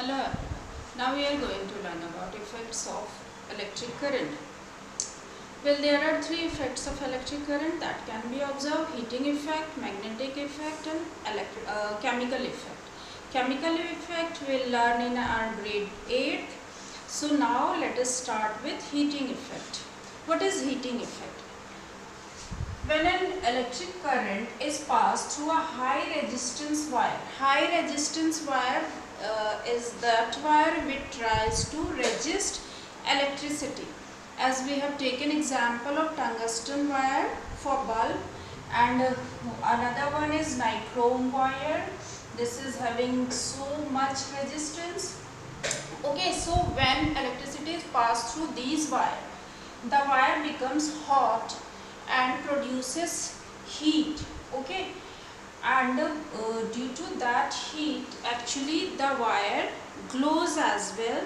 Hello, now we are going to learn about effects of electric current. Well, there are three effects of electric current that can be observed: heating effect, magnetic effect and chemical effect. Chemical effect we'll learn in our grade 8. So now let us start with heating effect. What is heating effect? When an electric current is passed through a high resistance wire is that wire which tries to resist electricity. As we have taken example of tungsten wire for bulb, and another one is nichrome wire. This is having so much resistance. Okay, so when electricity is passed through these wire, the wire becomes hot and produces heat. Okay, and due to that heat, actually the wire glows as well,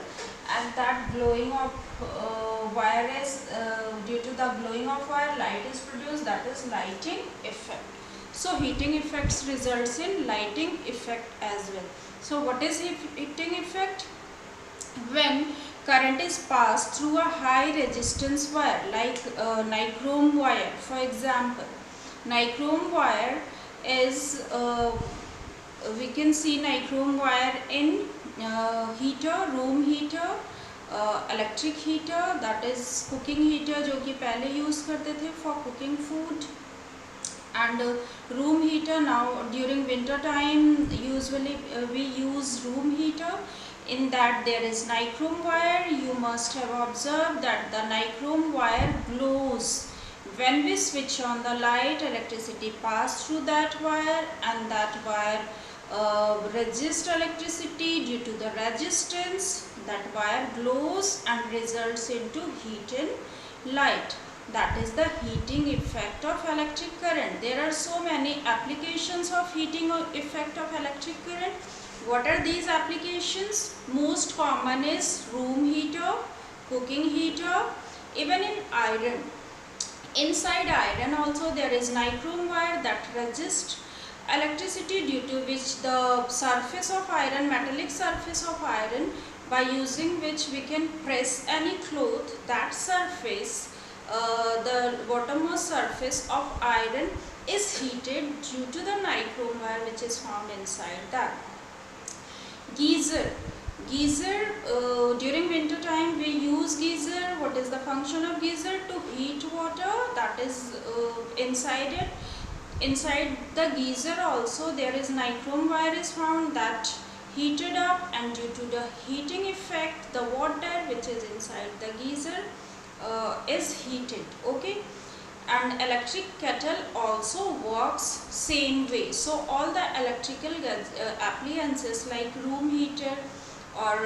and that glowing of wire is due to the glowing of wire, light is produced. That is lighting effect. So heating effects results in lighting effect as well. So what is heating effect? When current is passed through a high resistance wire like nichrome wire. For example, nichrome wire is we can see nichrome wire in heater, room heater, electric heater, that is cooking heater जो कि पहले use करते थे for cooking food, and room heater. Now during winter time usually we use room heater. In that there is nichrome wire. You must have observed that the nichrome wire glows. When we switch on the light, electricity passes through that wire, and that wire resists electricity. Due to the resistance, that wire glows and results into heat and light. That is the heating effect of electric current. There are so many applications of heating effect of electric current. What are these applications? Most common is room heater, cooking heater, even in iron. Inside iron also there is nichrome wire that resists electricity, due to which the surface of iron, metallic surface of iron, by using which we can press any cloth, that surface, the bottommost surface of iron is heated due to the nichrome wire which is found inside that. Geyser. During winter time we use geyser. What is the function of geyser? To heat water that is inside it. Inside the geyser also there is nichrome wire is found that heated up, and due to the heating effect the water which is inside the geyser is heated. Okay, and electric kettle also works same way. So all the electrical appliances like room heater or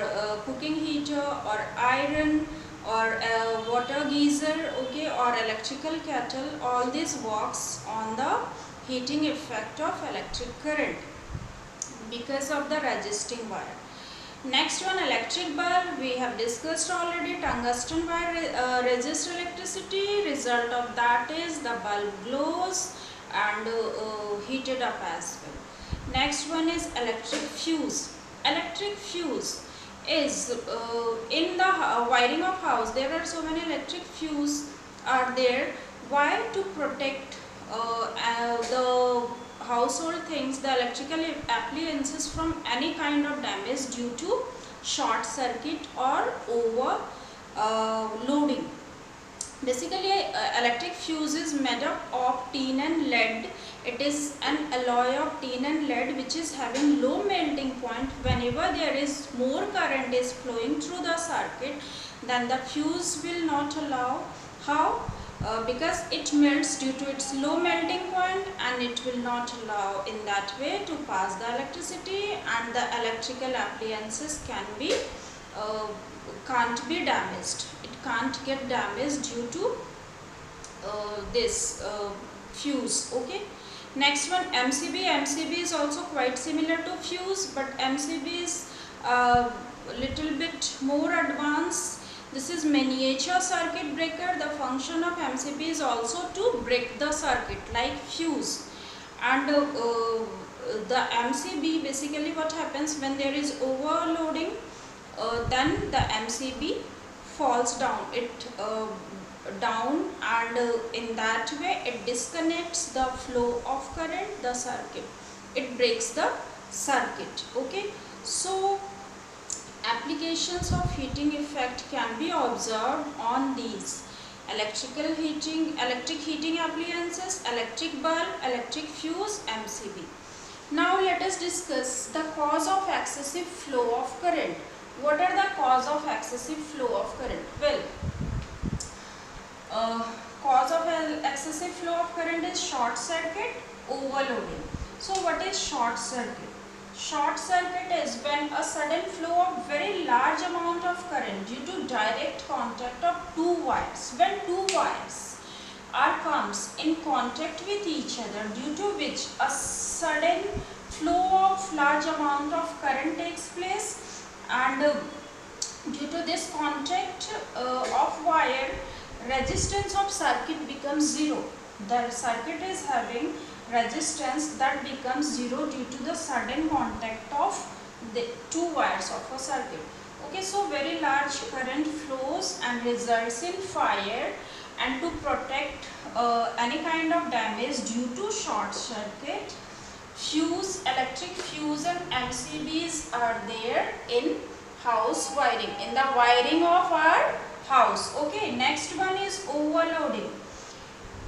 cooking heater or iron or water geyser, okay, or electrical kettle, all this works on the heating effect of electric current because of the resisting wire. Next one, electric bulb. We have discussed already. Tungsten wire resists electricity. Result of that is the bulb glows and heated up as well. Next one is electric fuse. Electric fuse is in the wiring of house. There are so many electric fuse are there. Why? To protect the household things, the electrical appliances, from any kind of damage due to short circuit or over loading. Basically electric fuse is made up of tin and lead. It is an alloy of tin and lead which is having low melting point. Whenever there is more current is flowing through the circuit, then the fuse will not allow. How? Because it melts due to its low melting point, and it will not allow in that way to pass the electricity, and the electrical appliances can't be damaged. It can't get damaged due to this fuse. Okay. Next one, MCB. MCB is also quite similar to fuse, but MCB is little bit more advanced. This is miniature circuit breaker. The function of MCB is also to break the circuit like fuse, and the MCB, basically what happens when there is overloading, then the MCB falls down, down, and in that way it disconnects the flow of current, the circuit, it breaks the circuit. Okay, so applications of heating effect can be observed on these: electric heating appliances, electric bulb, electric fuse, MCB. Now let us discuss the cause of excessive flow of current. What are the cause of excessive flow of current? Well, uh, cause of excessive flow of current is short circuit, overloading. So what is short circuit? Short circuit is when a sudden flow of very large amount of current due to direct contact of two wires. When two wires comes in contact with each other, due to which a sudden flow of large amount of current takes place, and due to this contact of wire, resistance of circuit becomes zero. The circuit is having resistance that becomes zero due to the sudden contact of the two wires of a circuit. Okay, so very large current flows and results in fire, and to protect any kind of damage due to short circuit, electric fuse and MCBs are there in house wiring, in the wiring of our house. Okay, next one is overloading.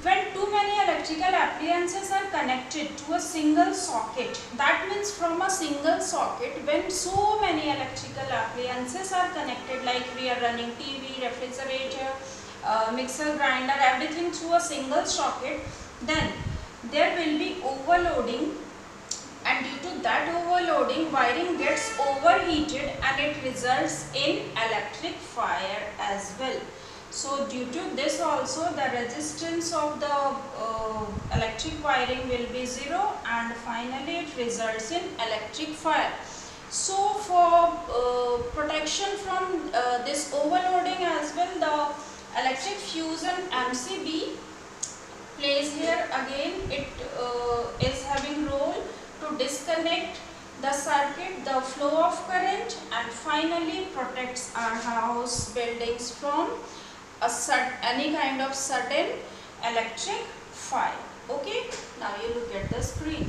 When too many electrical appliances are connected to a single socket, that means from a single socket, when so many electrical appliances are connected, like we are running TV, refrigerator, mixer, grinder, everything through a single socket, then there will be overloading, and due to that overloading, wiring gets overheated and it results in electric fire as well. So due to this also, the resistance of the electric wiring will be zero, and finally it results in electric fire. So for protection from this overloading as well, the electric fuse and MCB plays here again. It is having role to disconnect the circuit, the flow of current, and finally protects our house, buildings from any kind of sudden electric fire. Okay, now you look at the screen.